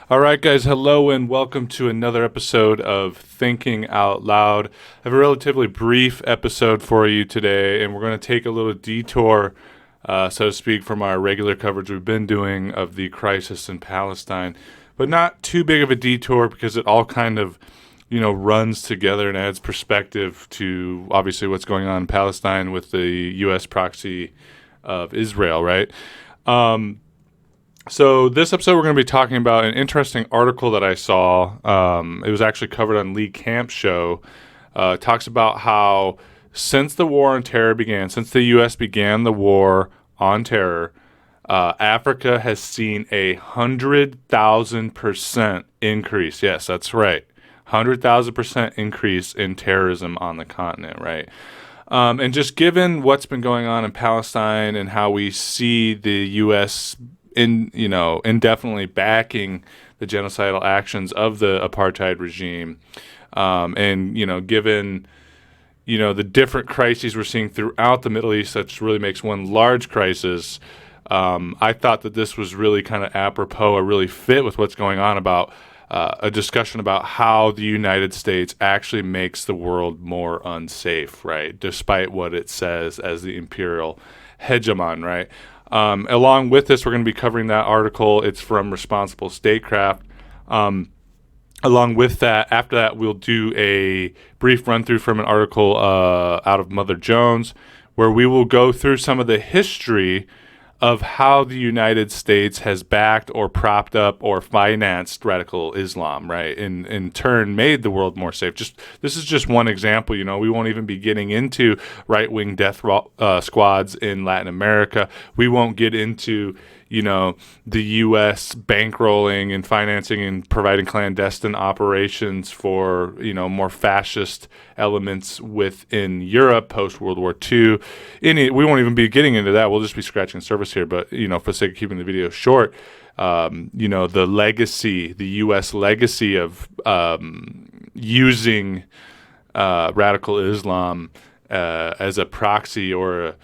All right, guys, hello and welcome to another episode of Thinking Out Loud. I have a relatively brief episode for you today, and we're going to take a little detour, so to speak, from our regular coverage we've been doing of the crisis in Palestine, but not too big of a detour because it all kind of, runs together and adds perspective to obviously what's going on in Palestine with the U.S. proxy of Israel, right? So this episode, we're going to be talking about an interesting article that I saw. It was actually covered on Lee Camp's show. It talks about how since the war on terror began, since the U.S. began the war on terror, Africa has seen 100,000% increase. Yes, that's right. 100,000% increase in terrorism on the continent, right? And just given what's been going on in Palestine and how we see the U.S. indefinitely backing the genocidal actions of the apartheid regime, and given the different crises we're seeing throughout the Middle East, that really makes one large crisis. I thought that this was really kind of apropos, or really fit with what's going on about a discussion about how the United States actually makes the world more unsafe, right? Despite what it says as the imperial hegemon, right? Along with this, we're going to be covering that article. It's from Responsible Statecraft. Along with that, after that, we'll do a brief run-through from an article out of Mother Jones, where we will go through some of the history of how the United States has backed or propped up or financed radical Islam, right? In turn, made the world more safe. This is just one example. We won't even be getting into right-wing death squads in Latin America. We won't get into the U.S. bankrolling and financing and providing clandestine operations for, more fascist elements within Europe post-World War II. We won't even be getting into that. We'll just be scratching the surface here. But, for the sake of keeping the video short, the legacy, the U.S. legacy of using radical Islam as a proxy or a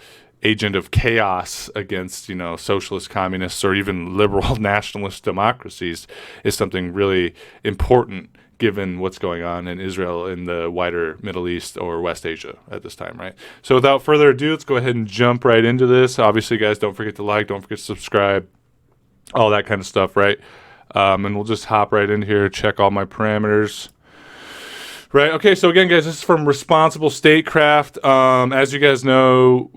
agent of chaos against, socialist communists or even liberal nationalist democracies is something really important given what's going on in Israel, in the wider Middle East or West Asia at this time, right? So without further ado, let's go ahead and jump right into this. Obviously, guys, don't forget to like, don't forget to subscribe, all that kind of stuff, right? And we'll just hop right in here, check all my parameters. Right, okay, so again, guys, this is from Responsible Statecraft. As you guys know,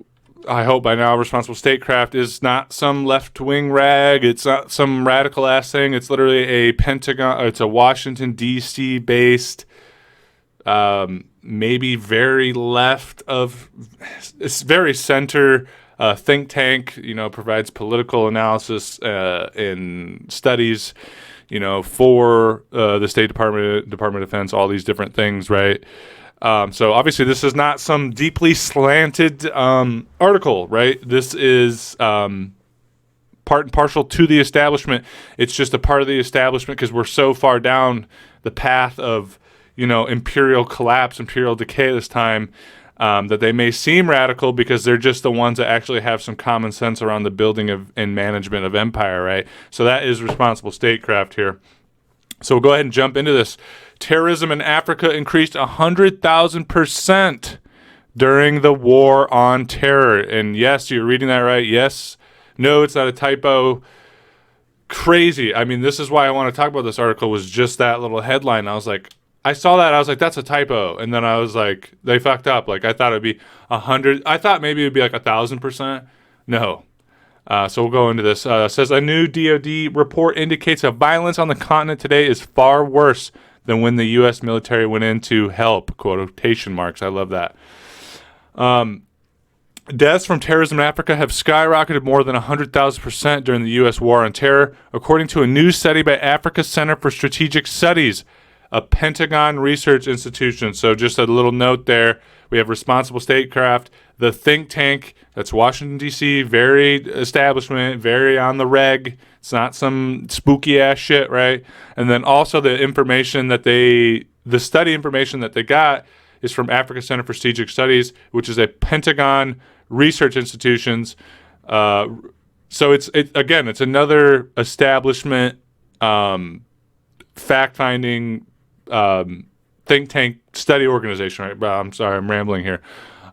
I hope by now, Responsible Statecraft is not some left-wing rag. It's not some radical-ass thing. It's literally a Pentagon. It's a Washington, D.C. based, maybe very left of, it's very center think tank. Provides political analysis and studies, for the State Department, Department of Defense, all these different things, right? So obviously this is not some deeply slanted article, right? This is part and parcel to the establishment. It's just a part of the establishment because we're so far down the path of, imperial collapse, imperial decay this time, that they may seem radical because they're just the ones that actually have some common sense around the building of and management of empire, right? So that is Responsible Statecraft here. So we'll go ahead and jump into this. Terrorism in Africa increased 100,000% during the war on terror. And yes, you're reading that right. Yes. No, it's not a typo. Crazy. I mean, this is why I want to talk about this article, was just that little headline. I saw that. I was like, that's a typo. And then I was like, they fucked up. Like, I thought it'd be 100. I thought maybe it'd be like 1,000%. No. So we'll go into this. It says a new DoD report indicates that violence on the continent today is far worse than when the U.S. military went in to help, quotation marks. I love that. Deaths from terrorism in Africa have skyrocketed more than 100,000% during the U.S. war on terror, according to a new study by Africa Center for Strategic Studies, a Pentagon research institution. So just a little note there. We have Responsible Statecraft, the think tank. That's Washington, D.C., very establishment, very on the reg. It's not some spooky ass shit, right? And then also the study information that they got is from Africa Center for Strategic Studies, which is a Pentagon research institutions. So it's another establishment fact-finding think tank study organization, right? I'm sorry, I'm rambling here.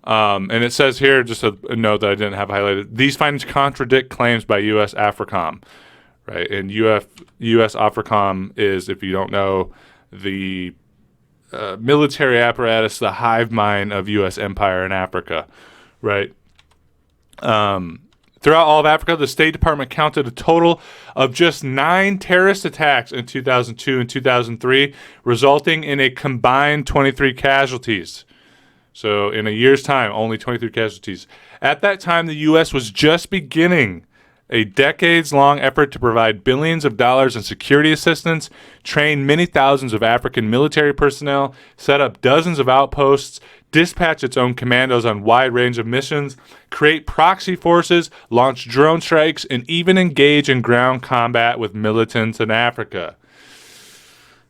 And it says here, just a note that I didn't have highlighted, these findings contradict claims by U.S. AFRICOM, right? And U.S. AFRICOM is, if you don't know, the military apparatus, the hive mind of U.S. empire in Africa, right? Throughout all of Africa, the State Department counted a total of just 9 terrorist attacks in 2002 and 2003, resulting in a combined 23 casualties. So in a year's time, only 23 casualties. At that time, the U.S. was just beginning a decades-long effort to provide billions of dollars in security assistance, train many thousands of African military personnel, set up dozens of outposts, dispatch its own commandos on a wide range of missions, create proxy forces, launch drone strikes, and even engage in ground combat with militants in Africa.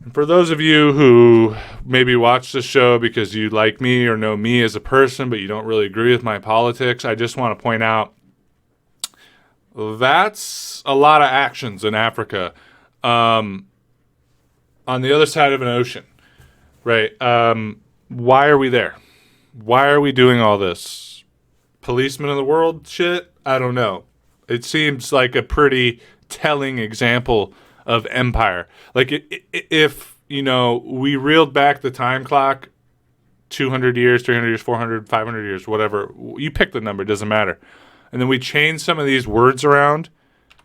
And for those of you who maybe watch the show because you like me or know me as a person, but you don't really agree with my politics, I just want to point out that's a lot of actions in Africa on the other side of an ocean, right? Why are we there? Why are we doing all this? Policemen of the world shit? I don't know. It seems like a pretty telling example of empire. Like if, we reeled back the time clock 200 years, 300 years, 400, 500 years, whatever. You pick the number, it doesn't matter. And then we change some of these words around.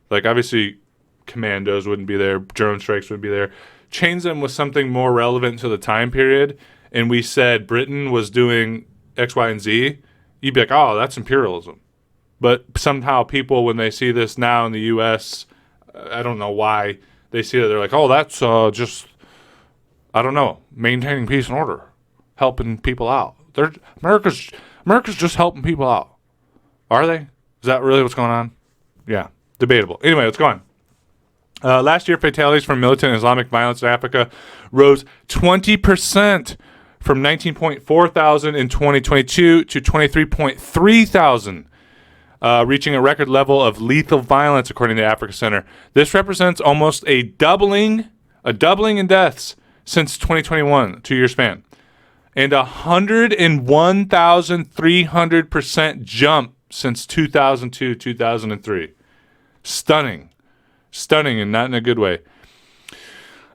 Like obviously commandos wouldn't be there, drone strikes would be there. Change them with something more relevant to the time period. And we said Britain was doing X, Y, and Z, you'd be like, oh, that's imperialism. But somehow people, when they see this now in the U.S., I don't know why they see it. They're like, oh, that's just, I don't know, maintaining peace and order, helping people out. America's just helping people out. Are they? Is that really what's going on? Yeah, debatable. Anyway, let's go on. Last year, fatalities from militant Islamic violence in Africa rose 20% from 19.4 thousand in 2022 to 23.3 thousand, reaching a record level of lethal violence, according to the Africa Center. This represents almost a doubling in deaths since 2021, 2-year span, and 101,300% jump since 2002, 2003. Stunning, and not in a good way.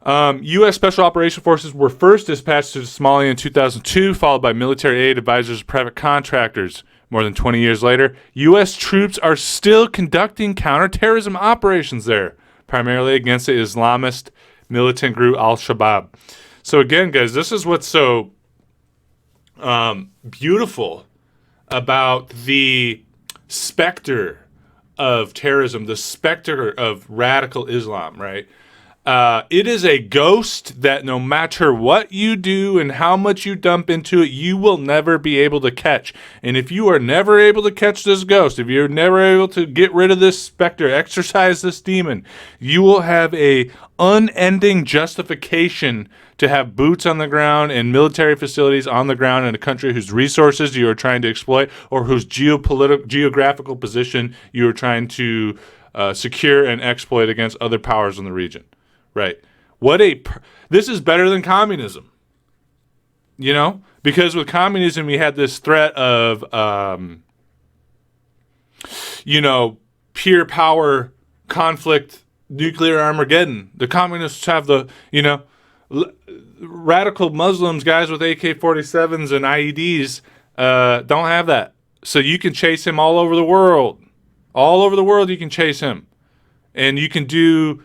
U.S. Special Operations Forces were first dispatched to Somalia in 2002, followed by military aid advisors and private contractors. More than 20 years later, U.S. troops are still conducting counterterrorism operations there, primarily against the Islamist militant group Al-Shabaab. So again, guys, this is what's so beautiful about the specter of terrorism, the specter of radical Islam, right? It is a ghost that no matter what you do and how much you dump into it, you will never be able to catch. And if you are never able to catch this ghost, if you're never able to get rid of this specter, exorcise this demon, you will have a unending justification to have boots on the ground and military facilities on the ground in a country whose resources you are trying to exploit or whose geographical position you are trying to secure and exploit against other powers in the region. Right. This is better than communism, because with communism, we had this threat of, pure power, conflict, nuclear Armageddon. The communists have radical Muslims, guys with AK-47s and IEDs, don't have that. So you can chase him all over the world. All over the world, you can chase him. And you can do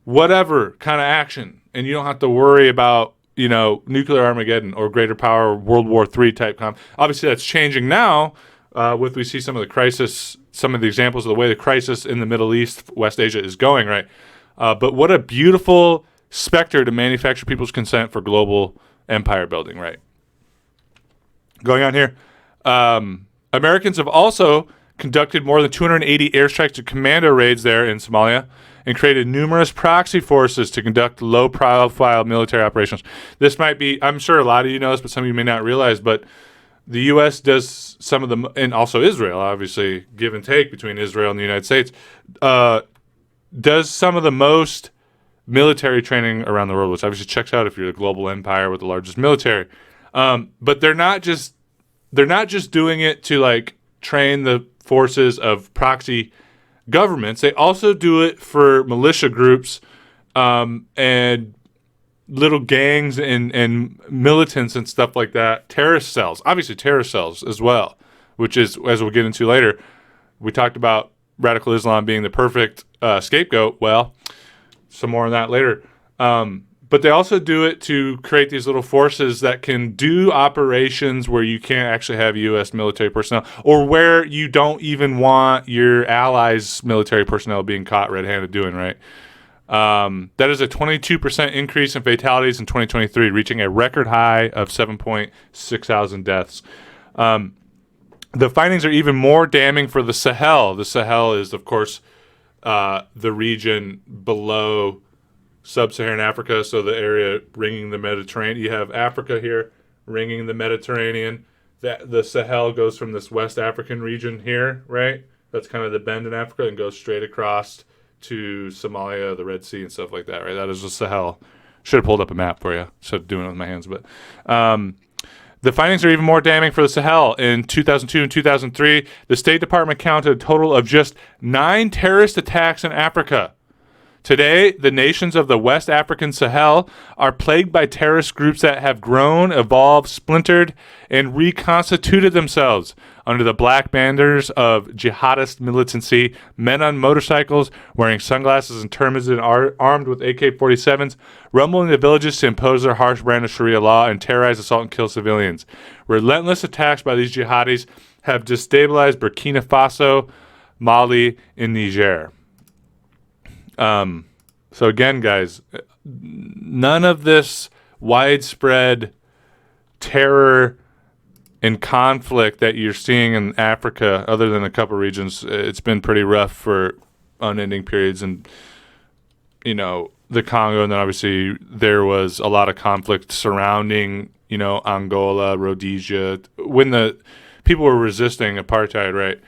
whatever kind of action, and you don't have to worry about, nuclear Armageddon or greater power, World War III type Obviously, that's changing now we see some of the crisis, some of the examples of the way the crisis in the Middle East, West Asia is going, right? But what a beautiful specter to manufacture people's consent for global empire building, right? Going on here, Americans have also conducted more than 280 airstrikes and commando raids there in Somalia, and created numerous proxy forces to conduct low-profile military operations. This might be, I'm sure a lot of you know this, but some of you may not realize, but the U.S. does some of the, and also Israel, obviously, give and take between Israel and the United States, does some of the most military training around the world, which obviously checks out if you're a global empire with the largest military. But they're not just doing it to like train the forces of proxy governments. They also do it for militia groups and little gangs and militants and stuff like that. Terrorist cells, obviously terrorist cells as well, which is, as we'll get into later, we talked about radical Islam being the perfect scapegoat. Well, some more on that later. But they also do it to create these little forces that can do operations where you can't actually have U.S. military personnel, or where you don't even want your allies' military personnel being caught red-handed doing, right? That is a 22% increase in fatalities in 2023, reaching a record high of 7.6 thousand deaths. The findings are even more damning for the Sahel. The Sahel is, of course, the region below sub-Saharan Africa, so the area ringing the Mediterranean. You have Africa here ringing the Mediterranean. The Sahel goes from this West African region here, right? That's kind of the bend in Africa, and goes straight across to Somalia, the Red Sea, and stuff like that, right? That is the Sahel. Should have pulled up a map for you. Instead of doing it with my hands, but the findings are even more damning for the Sahel. In 2002 and 2003, the State Department counted a total of just 9 terrorist attacks in Africa. Today, the nations of the West African Sahel are plagued by terrorist groups that have grown, evolved, splintered, and reconstituted themselves under the black banners of jihadist militancy. Men on motorcycles, wearing sunglasses and turbans and armed with AK-47s, rumble in the villages to impose their harsh brand of Sharia law and terrorize, assault, and kill civilians. Relentless attacks by these jihadis have destabilized Burkina Faso, Mali, and Niger. So again, guys, none of this widespread terror and conflict that you're seeing in Africa, other than a couple regions, it's been pretty rough for unending periods. And, you know, the Congo, and then obviously there was a lot of conflict surrounding, you know, Angola, Rhodesia, when the people were resisting apartheid, right?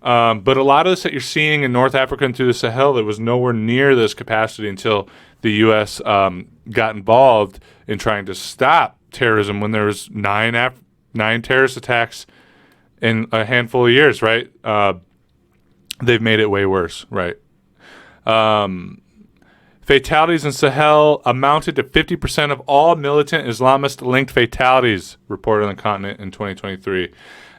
But a lot of this that you're seeing in North Africa and through the Sahel, it was nowhere near this capacity until the U.S. Got involved in trying to stop terrorism when there was nine terrorist attacks in a handful of years, right? They've made it way worse, right? Fatalities in Sahel amounted to 50% of all militant Islamist-linked fatalities reported on the continent in 2023.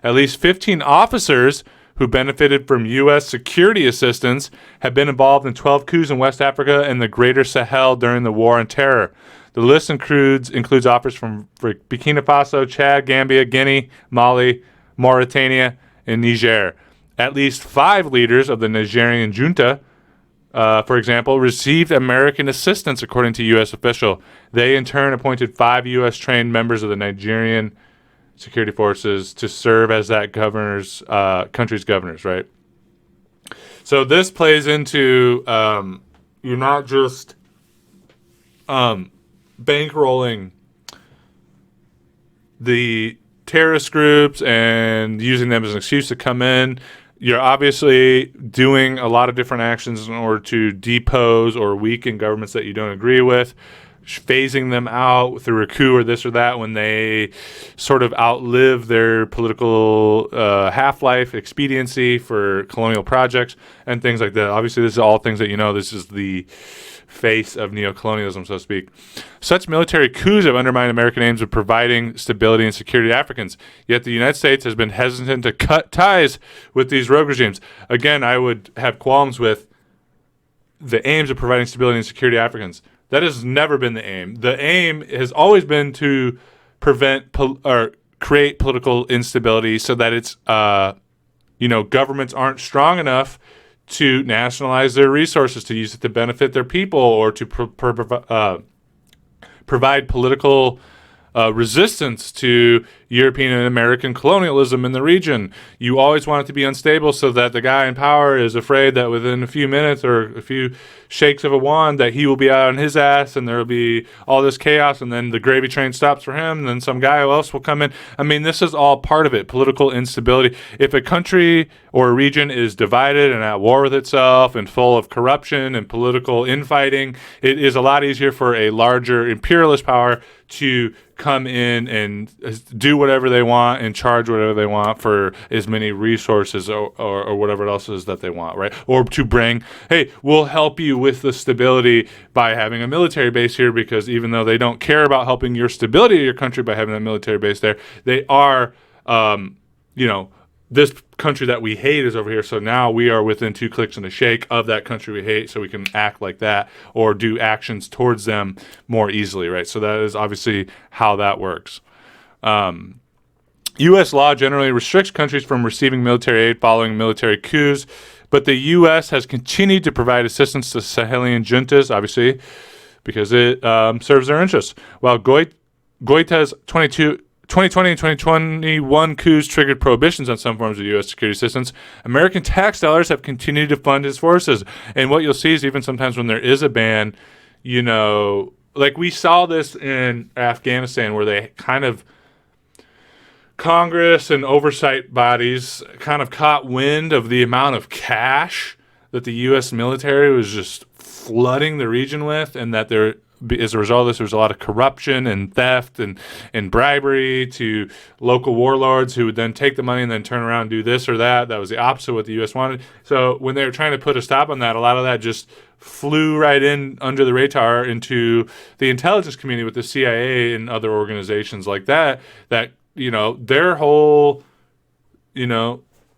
At least 15 officers who benefited from U.S. security assistance have been involved in 12 coups in West Africa and the Greater Sahel during the War on Terror. The list includes officers from Burkina Faso, Chad, Gambia, Guinea, Mali, Mauritania, and Niger. At least 5 leaders of the Nigerian junta, for example, received American assistance, according to U.S. official. They, in turn, appointed 5 U.S.-trained members of the Nigerian security forces to serve as that country's governors, right? So this plays into you're not just bankrolling the terrorist groups and using them as an excuse to come in. You're obviously doing a lot of different actions in order to depose or weaken governments that you don't agree with, phasing them out through a coup or this or that when they sort of outlive their political half-life, expediency for colonial projects and things like that. Obviously, this is all things that you know. This is the face of neocolonialism, so to speak. Such military coups have undermined American aims of providing stability and security to Africans. Yet the United States has been hesitant to cut ties with these rogue regimes. Again, I would have qualms with the aims of providing stability and security to Africans. That has never been the aim. The aim has always been to prevent or create political instability so that it's, governments aren't strong enough to nationalize their resources, to use it to benefit their people, or to provide political resistance to European and American colonialism in the region. You always want it to be unstable so that the guy in power is afraid that within a few minutes or a few shakes of a wand that he will be out on his ass and there will be all this chaos, and then the gravy train stops for him and then some guy else will come in. I mean, this is all part of it, political instability. If a country or a region is divided and at war with itself and full of corruption and political infighting, it is a lot easier for a larger imperialist power to come in and do whatever they want and charge whatever they want for as many resources or whatever else is that they want, right? Or to bring, hey, we'll help you with the stability by having a military base here, because even though they don't care about helping your stability of your country by having that military base there, they are, this country that we hate is over here, so now we are within 2 clicks and a shake of that country we hate, so we can act like that or do actions towards them more easily, right? So that is obviously how that works. U.S. law generally restricts countries from receiving military aid following military coups, but the U.S. has continued to provide assistance to Sahelian juntas, obviously, because it serves their interests. While Goita's 2020 and 2021 coups triggered prohibitions on some forms of U.S. security assistance, American tax dollars have continued to fund his forces. And what you'll see is even sometimes when there is a ban, like we saw this in Afghanistan, where they kind of, Congress and oversight bodies kind of caught wind of the amount of cash that the U.S. military was just flooding the region with, and that there, as a result of this, there was a lot of corruption and theft and bribery to local warlords who would then take the money and then turn around and do this or that. That was the opposite of what the U.S. wanted. So when they were trying to put a stop on that, a lot of that just flew right in under the radar into the intelligence community with the CIA and other organizations like that, their whole,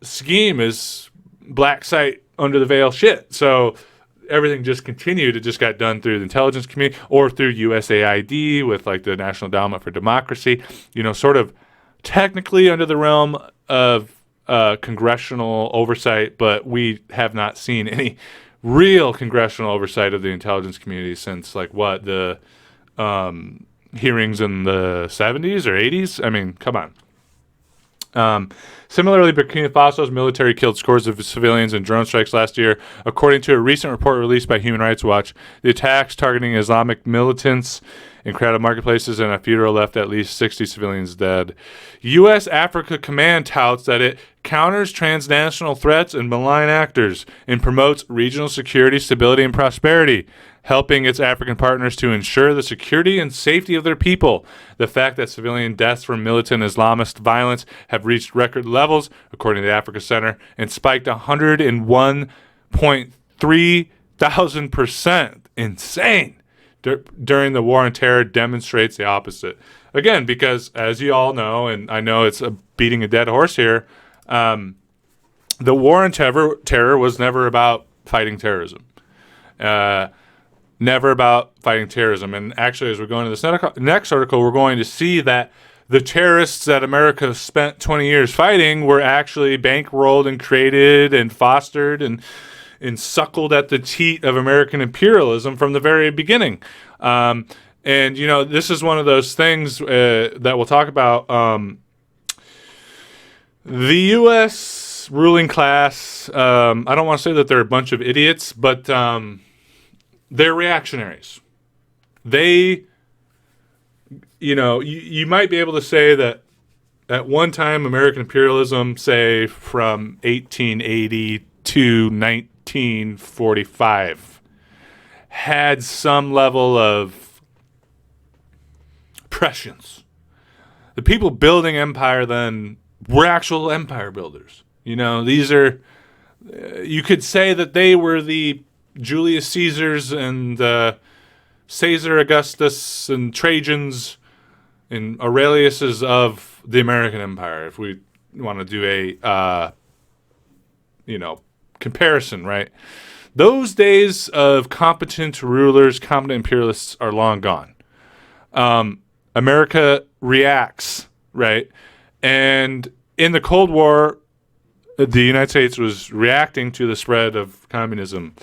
scheme is black site under the veil shit. So everything just continued. It just got done through the intelligence community or through USAID with like the National Endowment for Democracy, sort of technically under the realm of congressional oversight, but we have not seen any real congressional oversight of the intelligence community since the hearings in the 70s or 80s. I mean, come on. Similarly, Burkina Faso's military killed scores of civilians in drone strikes last year. According to a recent report released by Human Rights Watch, the attacks targeting Islamic militants in crowded marketplaces and a funeral left at least 60 civilians dead. U.S. Africa Command touts that it counters transnational threats and malign actors and promotes regional security, stability, and prosperity, helping its African partners to ensure the security and safety of their people. The fact that civilian deaths from militant Islamist violence have reached record levels, according to the Africa Center, and spiked 101.3,000%. Insane. During the war on terror demonstrates the opposite. Again, because as you all know, and I know it's beating a dead horse here, the war on terror was never about fighting terrorism. Never about fighting terrorism. And actually, as we're going to this next article, we're going to see that the terrorists that America spent 20 years fighting were actually bankrolled and created and fostered and suckled at the teat of American imperialism from the very beginning. And, this is one of those things that we'll talk about. The U.S. ruling class, I don't want to say that they're a bunch of idiots, but they're reactionaries. They, you might be able to say that at one time American imperialism, say from 1880 to 1945, had some level of prescience. The people building empire then were actual empire builders. These are, you could say that they were the Julius Caesars and Caesar Augustus and Trajans and Aureliuses of the American Empire, if we want to do a comparison, right? Those days of competent rulers, competent imperialists are long gone. America reacts, right? And in the Cold War, the United States was reacting to the spread of communism,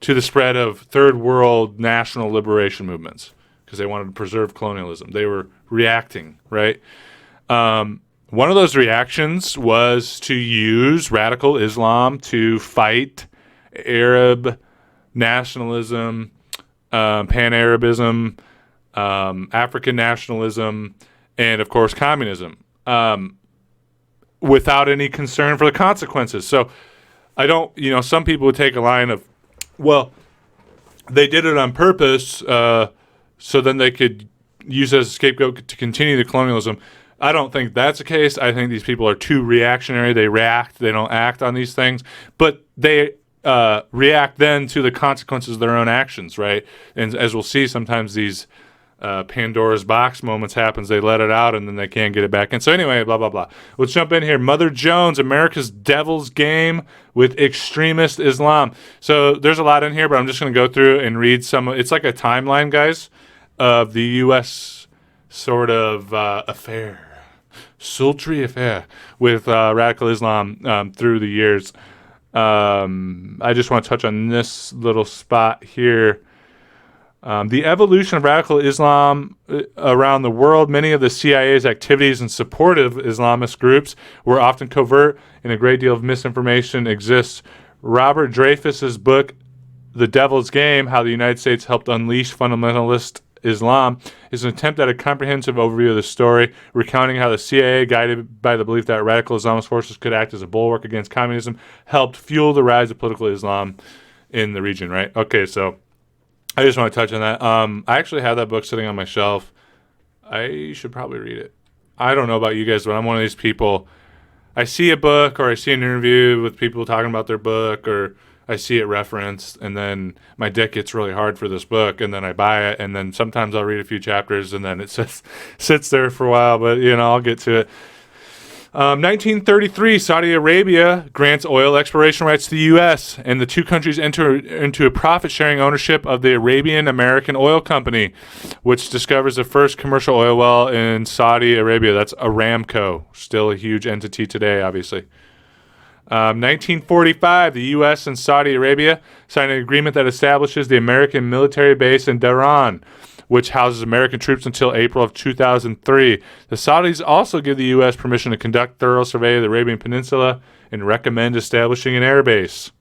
to the spread of third world national liberation movements. because they wanted to preserve colonialism. They were reacting, right? One of those reactions was to use radical Islam to fight Arab nationalism, Pan-Arabism, African nationalism, and, of course, communism, without any concern for the consequences. So I don't, some people would take a line of, well, they did it on purpose so then they could use it as a scapegoat to continue the colonialism. I don't think that's the case. I think these people are too reactionary. They react. They don't act on these things. But they react then to the consequences of their own actions, right? And as we'll see, sometimes these Pandora's box moments happens. They let it out, and then they can't get it back in. So anyway, blah, blah, blah. Let's jump in here. Mother Jones, America's Devil's Game with Extremist Islam. So there's a lot in here, but I'm just going to go through and read some. It's like a timeline, guys, of the U.S. sort of sultry affair with radical Islam through the years. I just want to touch on this little spot here. The evolution of radical Islam around the world, many of the CIA's activities in support of Islamist groups were often covert, and a great deal of misinformation exists. Robert Dreyfuss's book, The Devil's Game, How the United States Helped Unleash Fundamentalist Islam, is an attempt at a comprehensive overview of the story, recounting how the CIA, guided by the belief that radical Islamist forces could act as a bulwark against communism, helped fuel the rise of political Islam in the region, right? Okay, so I just want to touch on that. I actually have that book sitting on my shelf. I should probably read it. I don't know about you guys, but I'm one of these people. I see a book or I see an interview with people talking about their book, or I see it referenced, and then my dick gets really hard for this book, and then I buy it, and then sometimes I'll read a few chapters, and then it sits there for a while, but, I'll get to it. 1933, Saudi Arabia grants oil exploration rights to the U.S., and the two countries enter into a profit-sharing ownership of the Arabian American Oil Company, which discovers the first commercial oil well in Saudi Arabia. That's Aramco, still a huge entity today, obviously. 1945, the U.S. and Saudi Arabia signed an agreement that establishes the American military base in Dhahran, which houses American troops until April of 2003. The Saudis also give the U.S. permission to conduct thorough survey of the Arabian Peninsula and recommend establishing an air base.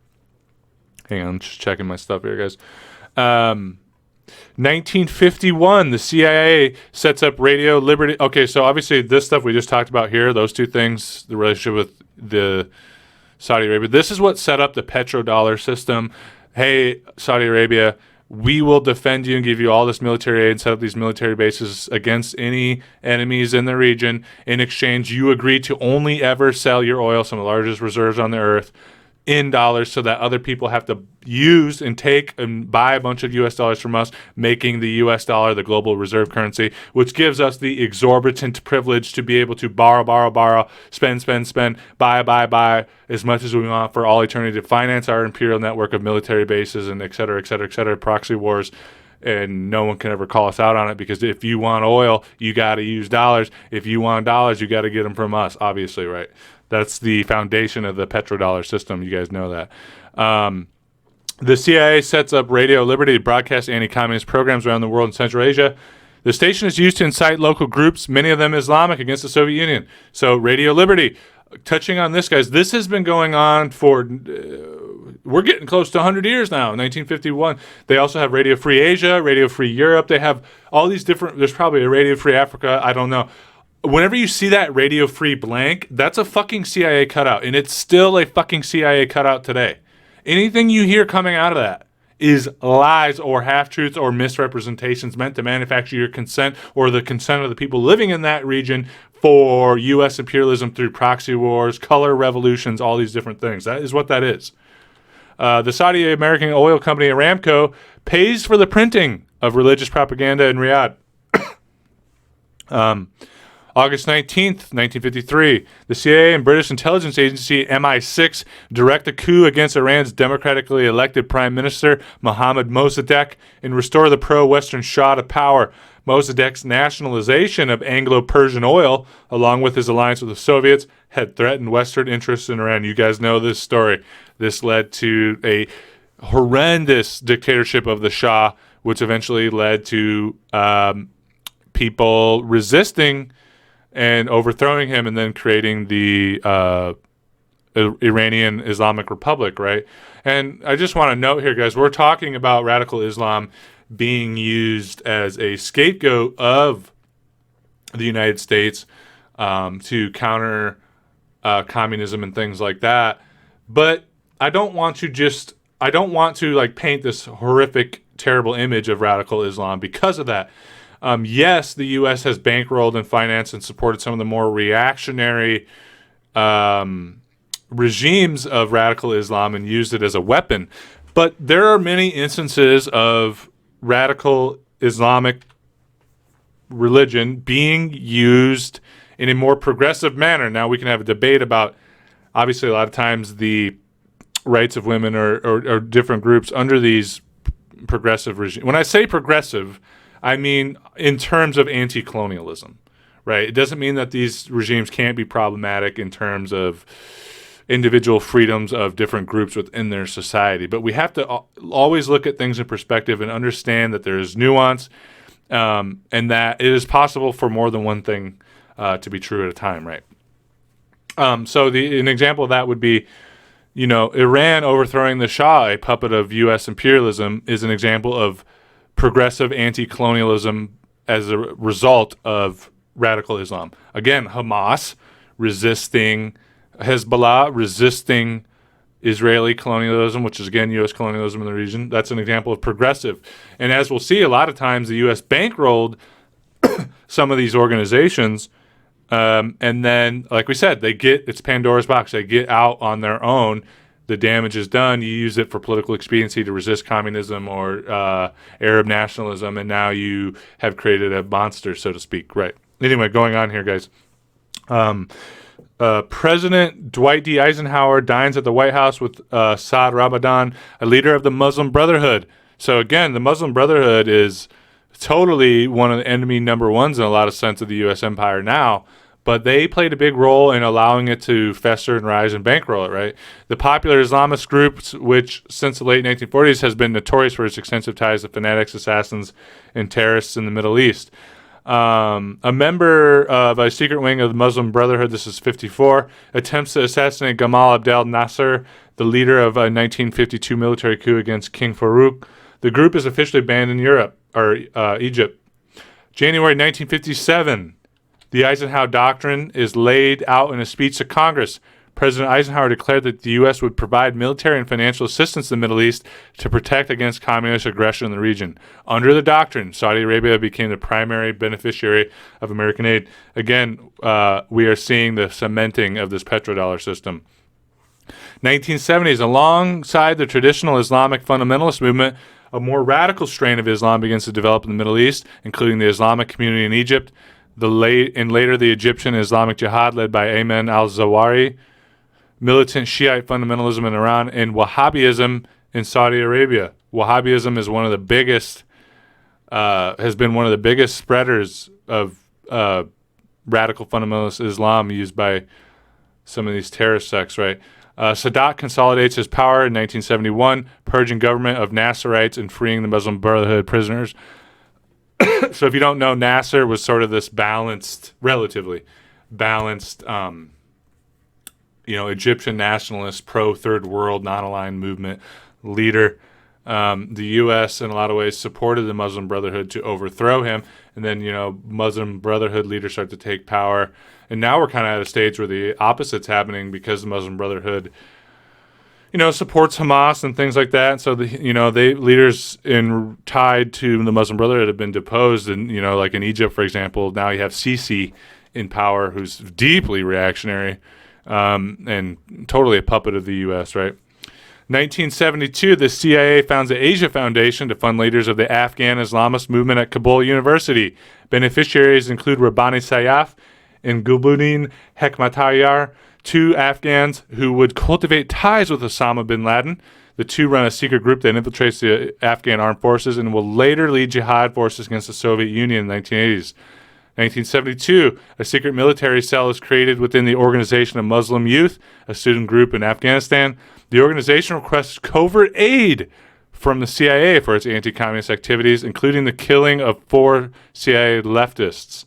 Hang on, I'm just checking my stuff here, guys. 1951, the CIA sets up Radio Liberty. Okay, so obviously this stuff we just talked about here, those two things, the relationship with the Saudi Arabia. This is what set up the petrodollar system. Hey, Saudi Arabia, we will defend you and give you all this military aid and set up these military bases against any enemies in the region. In exchange, you agree to only ever sell your oil, some of the largest reserves on the earth, in dollars, so that other people have to use and take and buy a bunch of U.S. dollars from us, making the U.S. dollar the global reserve currency, which gives us the exorbitant privilege to be able to borrow, spend, buy as much as we want for all eternity to finance our imperial network of military bases and et cetera, proxy wars. And no one can ever call us out on it, because if you want oil, you got to use dollars. If you want dollars, you got to get them from us, obviously, right? That's the foundation of the petrodollar system. You guys know that. The CIA sets up Radio Liberty to broadcast anti-communist programs around the world in Central Asia. The station is used to incite local groups, many of them Islamic, against the Soviet Union. So Radio Liberty, touching on this, guys, this has been going on for, we're getting close to 100 years now, 1951. They also have Radio Free Asia, Radio Free Europe. They have all these different, there's probably a Radio Free Africa, I don't know. Whenever you see that Radio Free blank, that's a fucking CIA cutout, and it's still a fucking CIA cutout today. Anything you hear coming out of that is lies or half-truths or misrepresentations meant to manufacture your consent or the consent of the people living in that region for U.S. imperialism through proxy wars, color revolutions, all these different things. That is what that is. The Saudi American oil company Aramco pays for the printing of religious propaganda in Riyadh. August 19th, 1953, the CIA and British intelligence agency MI6 direct a coup against Iran's democratically elected Prime Minister Mohammad Mossadegh and restore the pro-Western Shah to power. Mossadegh's nationalization of Anglo-Persian oil, along with his alliance with the Soviets, had threatened Western interests in Iran. You guys know this story. This led to a horrendous dictatorship of the Shah, which eventually led to people resisting and overthrowing him, and then creating the Iranian Islamic Republic, right? And I just want to note here, guys, we're talking about radical Islam being used as a scapegoat of the United States to counter communism and things like that. But I don't want to like paint this horrific, terrible image of radical Islam because of that. Yes, the U.S. has bankrolled and financed and supported some of the more reactionary regimes of radical Islam and used it as a weapon. But there are many instances of radical Islamic religion being used in a more progressive manner. Now, we can have a debate about, obviously, a lot of times the rights of women or different groups under these progressive regimes. When I say progressive, I mean in terms of anti-colonialism, right? It doesn't mean that these regimes can't be problematic in terms of individual freedoms of different groups within their society. But we have to always look at things in perspective and understand that there is nuance, and that it is possible for more than one thing to be true at a time, right? So an example of that would be, Iran overthrowing the Shah, a puppet of U.S. imperialism, is an example of progressive anti-colonialism as a result of radical Islam. Again, Hamas resisting Hezbollah, resisting Israeli colonialism, which is, again, U.S. colonialism in the region. That's an example of progressive. And as we'll see, a lot of times the U.S. bankrolled some of these organizations, and then, like we said, it's Pandora's box. They get out on their own. The damage is done. You use it for political expediency to resist communism or Arab nationalism, and now you have created a monster, so to speak. Right. Anyway, going on here, guys. President Dwight D. Eisenhower dines at the White House with Saad Ramadan, a leader of the Muslim Brotherhood. So again, the Muslim Brotherhood is totally one of the enemy number ones in a lot of sense of the U.S. empire now, but they played a big role in allowing it to fester and rise and bankroll it, right? The popular Islamist groups, which since the late 1940s has been notorious for its extensive ties to fanatics, assassins, and terrorists in the Middle East. A member of a secret wing of the Muslim Brotherhood, this is 54, attempts to assassinate Gamal Abdel Nasser, the leader of a 1952 military coup against King Farouk. The group is officially banned in Egypt. January 1957, the Eisenhower Doctrine is laid out in a speech to Congress. President Eisenhower declared that the U.S. would provide military and financial assistance to the Middle East to protect against communist aggression in the region. Under the doctrine, Saudi Arabia became the primary beneficiary of American aid. Again, we are seeing the cementing of this petrodollar system. 1970s, alongside the traditional Islamic fundamentalist movement, a more radical strain of Islam begins to develop in the Middle East, including the Islamic community in Egypt, later the Egyptian Islamic Jihad led by Ayman al-Zawahiri, militant Shiite fundamentalism in Iran, and Wahhabism in Saudi Arabia. Wahhabism is one of the biggest, has been one of the biggest spreaders of radical fundamentalist Islam used by some of these terrorist sects, right? Sadat consolidates his power in 1971, purging government of Nasserites and freeing the Muslim Brotherhood prisoners. So if you don't know, Nasser was sort of this relatively balanced, Egyptian nationalist, pro-third world, non-aligned movement leader. The U.S. in a lot of ways supported the Muslim Brotherhood to overthrow him, and then Muslim Brotherhood leaders start to take power, and now we're kind of at a stage where the opposite's happening because the Muslim Brotherhood, supports Hamas and things like that. So they leaders tied to the Muslim Brotherhood have been deposed, and like in Egypt, for example, now you have Sisi in power, who's deeply reactionary, and totally a puppet of the U.S., right? 1972, the CIA founds the Asia Foundation to fund leaders of the Afghan Islamist movement at Kabul University. Beneficiaries include Rabbani Sayyaf and Gulbuddin Hekmatyar, two Afghans who would cultivate ties with Osama bin Laden. The two run a secret group that infiltrates the Afghan armed forces and will later lead jihad forces against the Soviet Union in the 1980s. 1972, a secret military cell is created within the Organization of Muslim Youth, a student group in Afghanistan. The organization requests covert aid from the CIA for its anti-communist activities, including the killing of 4 CIA leftists.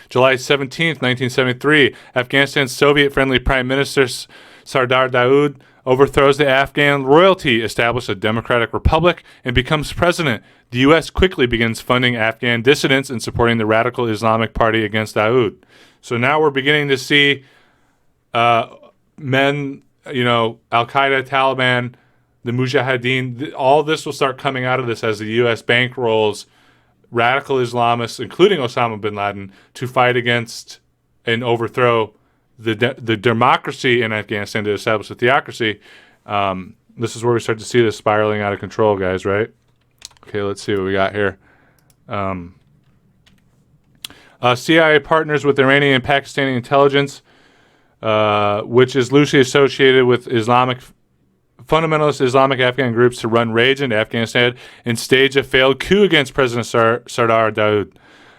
July 17th, 1973, Afghanistan's Soviet-friendly Prime Minister Sardar Daoud overthrows the Afghan royalty, establishes a democratic republic, and becomes president. The U.S. quickly begins funding Afghan dissidents and supporting the radical Islamic Party against Daoud. So now we're beginning to see men, Al-Qaeda, Taliban, the Mujahideen, all this will start coming out of this as the U.S. bankrolls radical Islamists, including Osama bin Laden, to fight against and overthrow the democracy in Afghanistan, to establish a theocracy. This is where we start to see this spiraling out of control, guys, right? Okay, let's see what we got here. CIA partners with Iranian and Pakistani intelligence, which is loosely associated with fundamentalist Islamic Afghan groups, to run raids into Afghanistan and stage a failed coup against President Sardar Daoud.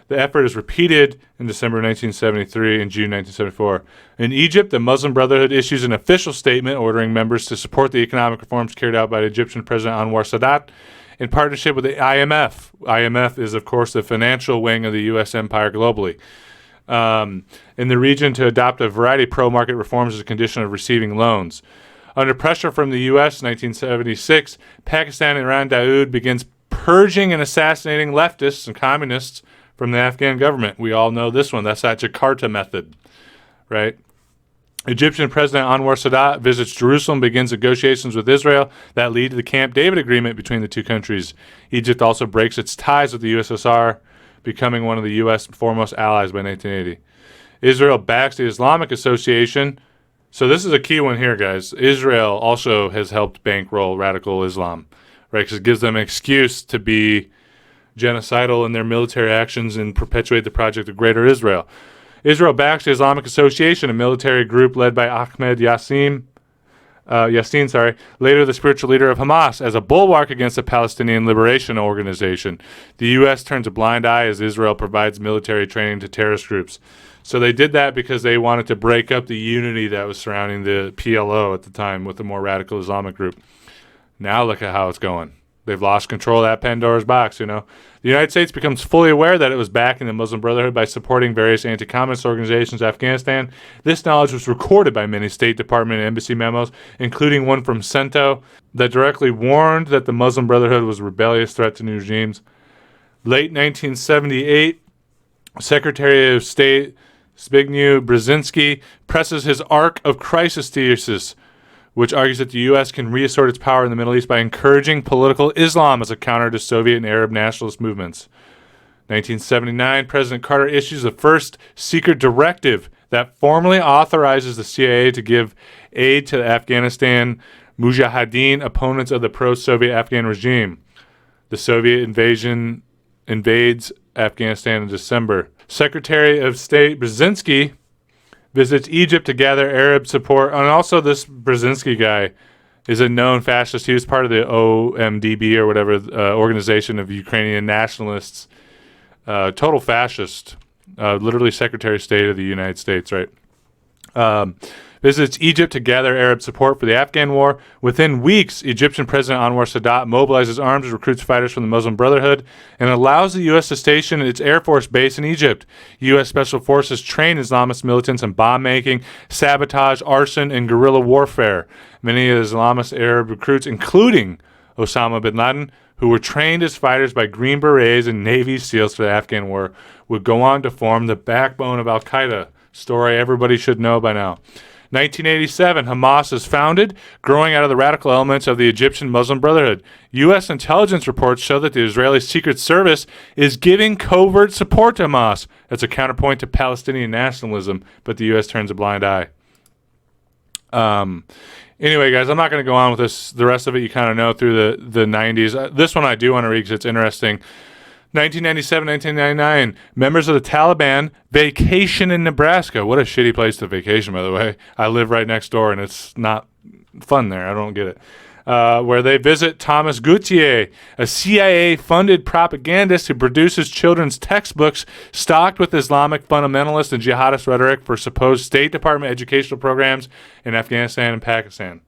The effort is repeated in December 1973 and June 1974. In Egypt, the Muslim Brotherhood issues an official statement ordering members to support the economic reforms carried out by the Egyptian President Anwar Sadat in partnership with the IMF. IMF is, of course, the financial wing of the U.S. empire globally. In the region, to adopt a variety of pro-market reforms as a condition of receiving loans. Under pressure from the U.S. in 1976, Pakistan and Iran Daoud begins purging and assassinating leftists and communists from the Afghan government. We all know this one. That's that Jakarta method, right? Egyptian President Anwar Sadat visits Jerusalem, begins negotiations with Israel that lead to the Camp David agreement between the two countries. Egypt also breaks its ties with the USSR, becoming one of the U.S. foremost allies by 1980. Israel backs the Islamic Association. So this is a key one here, guys. Israel also has helped bankroll radical Islam, right? Because it gives them an excuse to be genocidal in their military actions and perpetuate the project of Greater Israel. Israel backs the Islamic Association, a military group led by Ahmed Yassin, later the spiritual leader of Hamas, as a bulwark against the Palestinian Liberation Organization. The U.S. turns a blind eye as Israel provides military training to terrorist groups. So they did that because they wanted to break up the unity that was surrounding the PLO at the time with the more radical Islamic group. Now look at how it's going. They've lost control of that Pandora's box, The United States becomes fully aware that it was backing the Muslim Brotherhood by supporting various anti-communist organizations in Afghanistan. This knowledge was recorded by many State Department and embassy memos, including one from CENTO that directly warned that the Muslim Brotherhood was a rebellious threat to new regimes. Late 1978, Secretary of State Zbigniew Brzezinski presses his Arc of Crisis thesis, which argues that the U.S. can reassert its power in the Middle East by encouraging political Islam as a counter to Soviet and Arab nationalist movements. 1979, President Carter issues the first secret directive that formally authorizes the CIA to give aid to the Afghanistan Mujahideen, opponents of the pro-Soviet Afghan regime. The Soviet invasion invades Afghanistan in December. Secretary of State Brzezinski visits Egypt to gather Arab support. And also this Brzezinski guy is a known fascist. He was part of the OMDB or whatever organization of Ukrainian nationalists. Total fascist. Literally Secretary of State of the United States, right? Visits Egypt to gather Arab support for the Afghan war. Within weeks, Egyptian President Anwar Sadat mobilizes arms, recruits fighters from the Muslim Brotherhood, and allows the U.S. to station its Air Force base in Egypt. U.S. Special Forces train Islamist militants in bomb-making, sabotage, arson, and guerrilla warfare. Many of the Islamist Arab recruits, including Osama bin Laden, who were trained as fighters by Green Berets and Navy SEALs for the Afghan war, would go on to form the backbone of Al-Qaeda. Story everybody should know by now. 1987, Hamas is founded, growing out of the radical elements of the Egyptian Muslim Brotherhood. U.S. intelligence reports show that the Israeli Secret Service is giving covert support to Hamas. That's a counterpoint to Palestinian nationalism, but the U.S. turns a blind eye. Anyway, guys, I'm not going to go on with this. The rest of it you kind of know through the 90s. This one I do want to read because it's interesting. 1997, 1999, members of the Taliban vacation in Nebraska. What a shitty place to vacation, by the way. I live right next door, and it's not fun there. I don't get it. Where they visit Thomas Gautier, a CIA-funded propagandist who produces children's textbooks stocked with Islamic fundamentalist and jihadist rhetoric for supposed State Department educational programs in Afghanistan and Pakistan.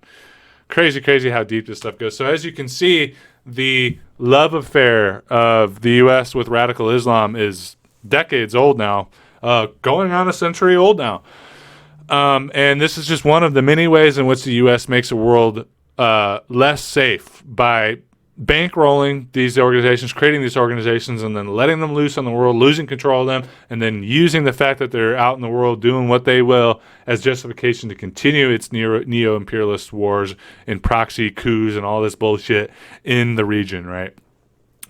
crazy how deep this stuff goes. So as you can see, the love affair of the U.S. with radical Islam is decades old now, going on a century old now. And this is just one of the many ways in which the U.S. makes the world less safe by bankrolling these organizations, creating these organizations, and then letting them loose on the world, losing control of them, and then using the fact that they're out in the world doing what they will as justification to continue its neo-imperialist wars and proxy coups and all this bullshit in the region, right?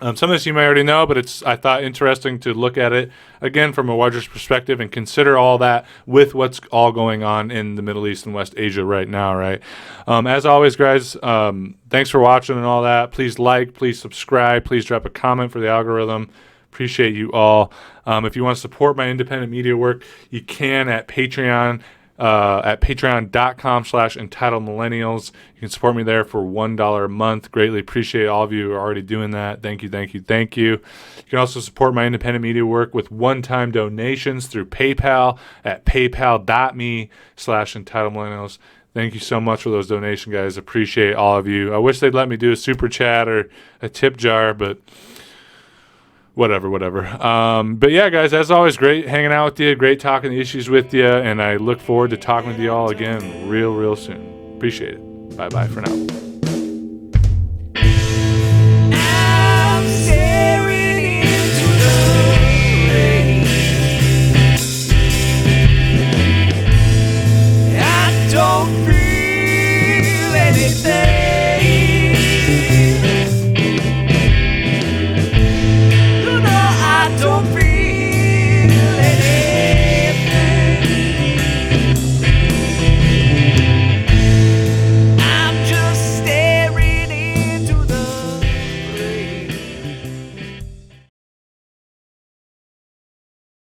Some of this you may already know, but I thought interesting to look at it again from a larger perspective and consider all that with what's all going on in the Middle East and West Asia right now, right? As always, guys, thanks for watching and all that. Please like, please subscribe, please drop a comment for the algorithm. Appreciate you all. If you want to support my independent media work, you can at Patreon. At patreon.com/entitledmillennials. You can support me there for $1 a month. Greatly appreciate all of you who are already doing that. Thank you. You can also support my independent media work with one-time donations through PayPal at paypal.me/entitledmillennials. Thank you so much for those donations, guys. Appreciate all of you. I wish they'd let me do a super chat or a tip jar, but whatever. But yeah, guys, as always, great hanging out with you, great talking the issues with you, and I look forward to talking with you all again real soon. Appreciate it. Bye for now.